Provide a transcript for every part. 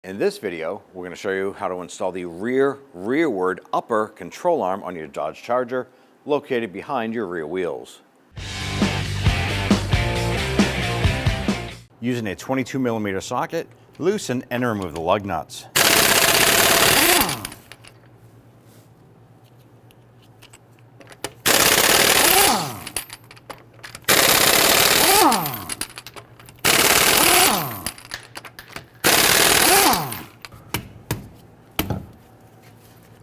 In this video, we're going to show you how to install the rearward upper control arm on your Dodge Charger located behind your rear wheels. Using a 22mm socket, loosen and remove the lug nuts.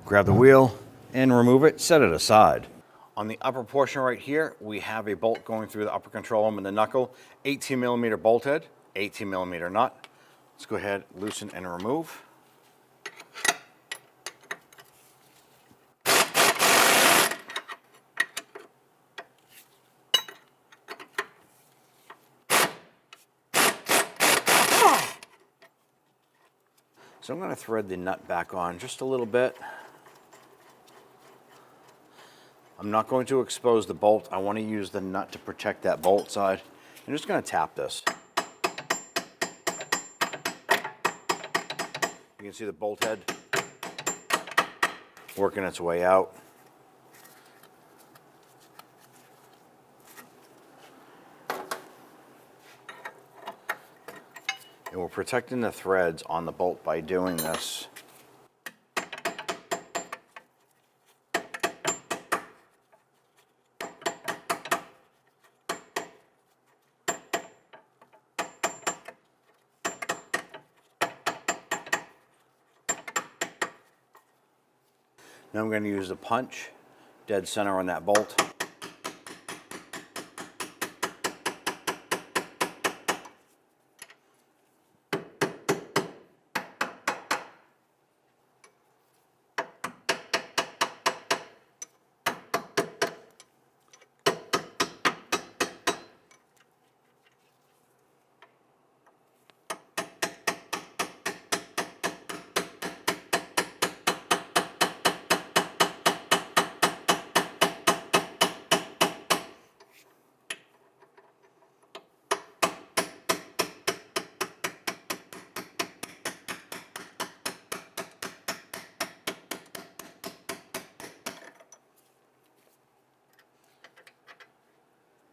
Grab the wheel and remove it, set it aside. On the upper portion right here, we have a bolt going through the upper control arm and the knuckle, 18mm bolt head, 18mm nut. Let's go ahead, loosen and remove. So I'm going to thread the nut back on just a little bit. I'm not going to expose the bolt. I want to use the nut to protect that bolt side. I'm just going to tap this. You can see the bolt head working its way out. And we're protecting the threads on the bolt by doing this. Now I'm going to use the punch dead center on that bolt.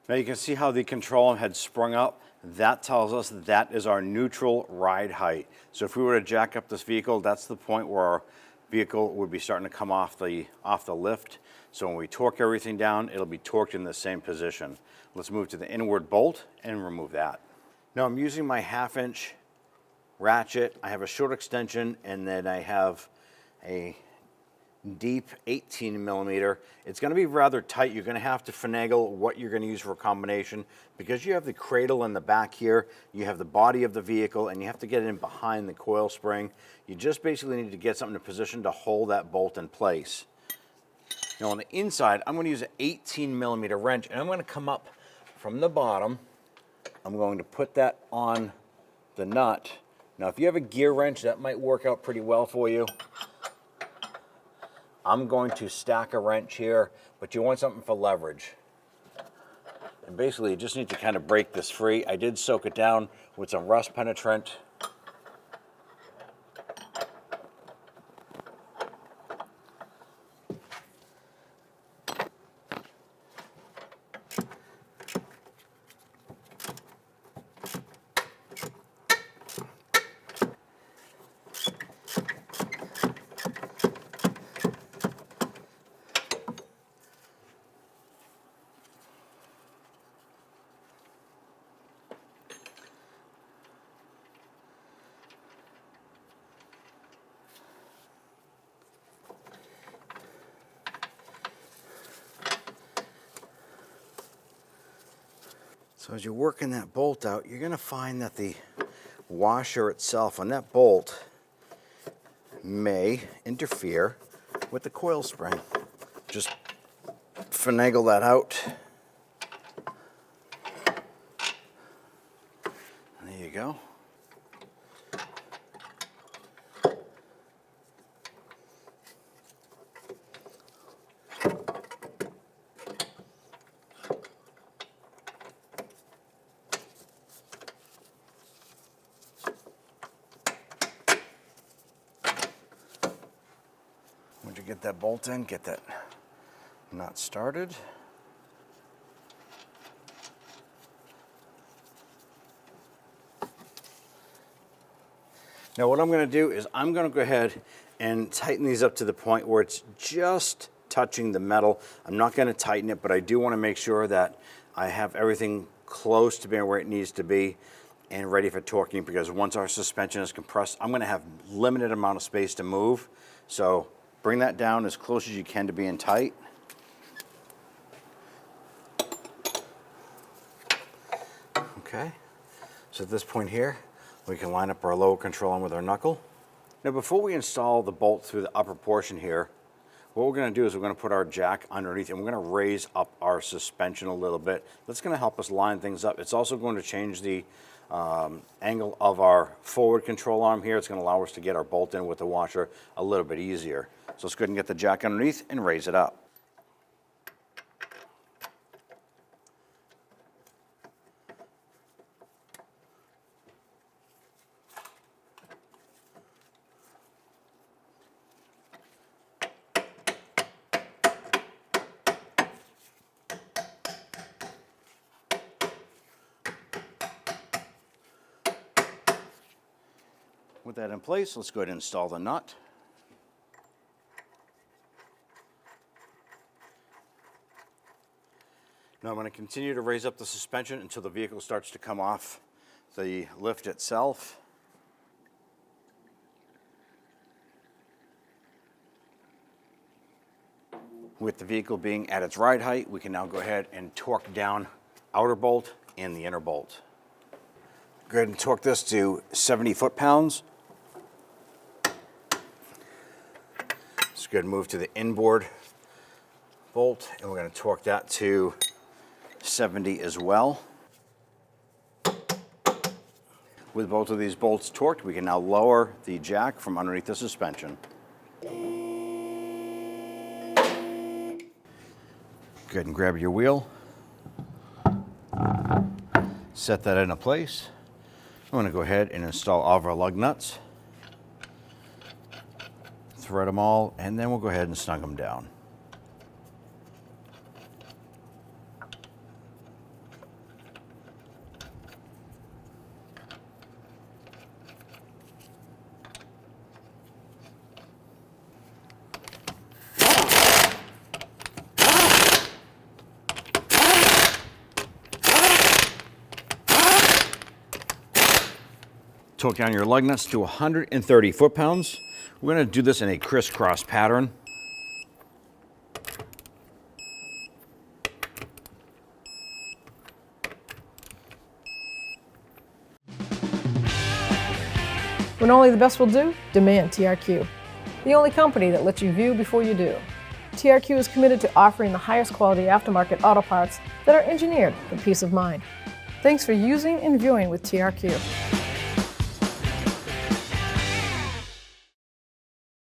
Now you can see how the control arm had sprung up. That tells us that is our neutral ride height. So if we were to jack up this vehicle, that's the point where our vehicle would be starting to come off the lift. So when we torque everything down, it'll be torqued in the same position. Let's move to the inward bolt and remove that. Now I'm using my 1/2-inch ratchet. I have a short extension and then I have a deep 18mm. It's going to be rather tight. You're going to have to finagle what you're going to use for a combination because you have the cradle in the back here, you have the body of the vehicle, and you have to get it in behind the coil spring. You just basically need to get something in position to hold that bolt in place. Now on the inside, I'm going to use an 18mm wrench, and I'm going to come up from the bottom. I'm going to put that on the nut. Now if you have a gear wrench, that might work out pretty well for you. I'm going to stack a wrench here, but you want something for leverage. And basically, you just need to kind of break this free. I did soak it down with some rust penetrant. So as you're working that bolt out, you're going to find that the washer itself on that bolt may interfere with the coil spring. Just finagle that out. There you go. Once you get that bolt in, get that nut started. Now what I'm going to do is I'm going to go ahead and tighten these up to the point where it's just touching the metal. I'm not going to tighten it, but I do want to make sure that I have everything close to being where it needs to be and ready for torquing, because once our suspension is compressed, I'm going to have limited amount of space to move. So bring that down as close as you can to being tight. Okay, so at this point here, we can line up our lower control arm with our knuckle. Now before we install the bolt through the upper portion here, what we're going to do is we're going to put our jack underneath and we're going to raise up our suspension a little bit. That's going to help us line things up. It's also going to change the angle of our forward control arm here. It's going to allow us to get our bolt in with the washer a little bit easier. So let's go ahead and get the jack underneath and raise it up. With that in place, let's go ahead and install the nut. Now I'm going to continue to raise up the suspension until the vehicle starts to come off the lift itself. With the vehicle being at its ride height, we can now go ahead and torque down outer bolt and the inner bolt. Go ahead and torque this to 70 foot-pounds. Let's go ahead and move to the inboard bolt, and we're going to torque that to 70 as well. With both of these bolts torqued, we can now lower the jack from underneath the suspension. Go ahead and grab your wheel. Set that into place. I'm going to go ahead and install all of our lug nuts. Thread them all, and then we'll go ahead and snug them down. Torque down your lug nuts to 130 foot-pounds. We're going to do this in a crisscross pattern. When only the best will do, demand TRQ. The only company that lets you view before you do. TRQ is committed to offering the highest quality aftermarket auto parts that are engineered for peace of mind. Thanks for using and viewing with TRQ.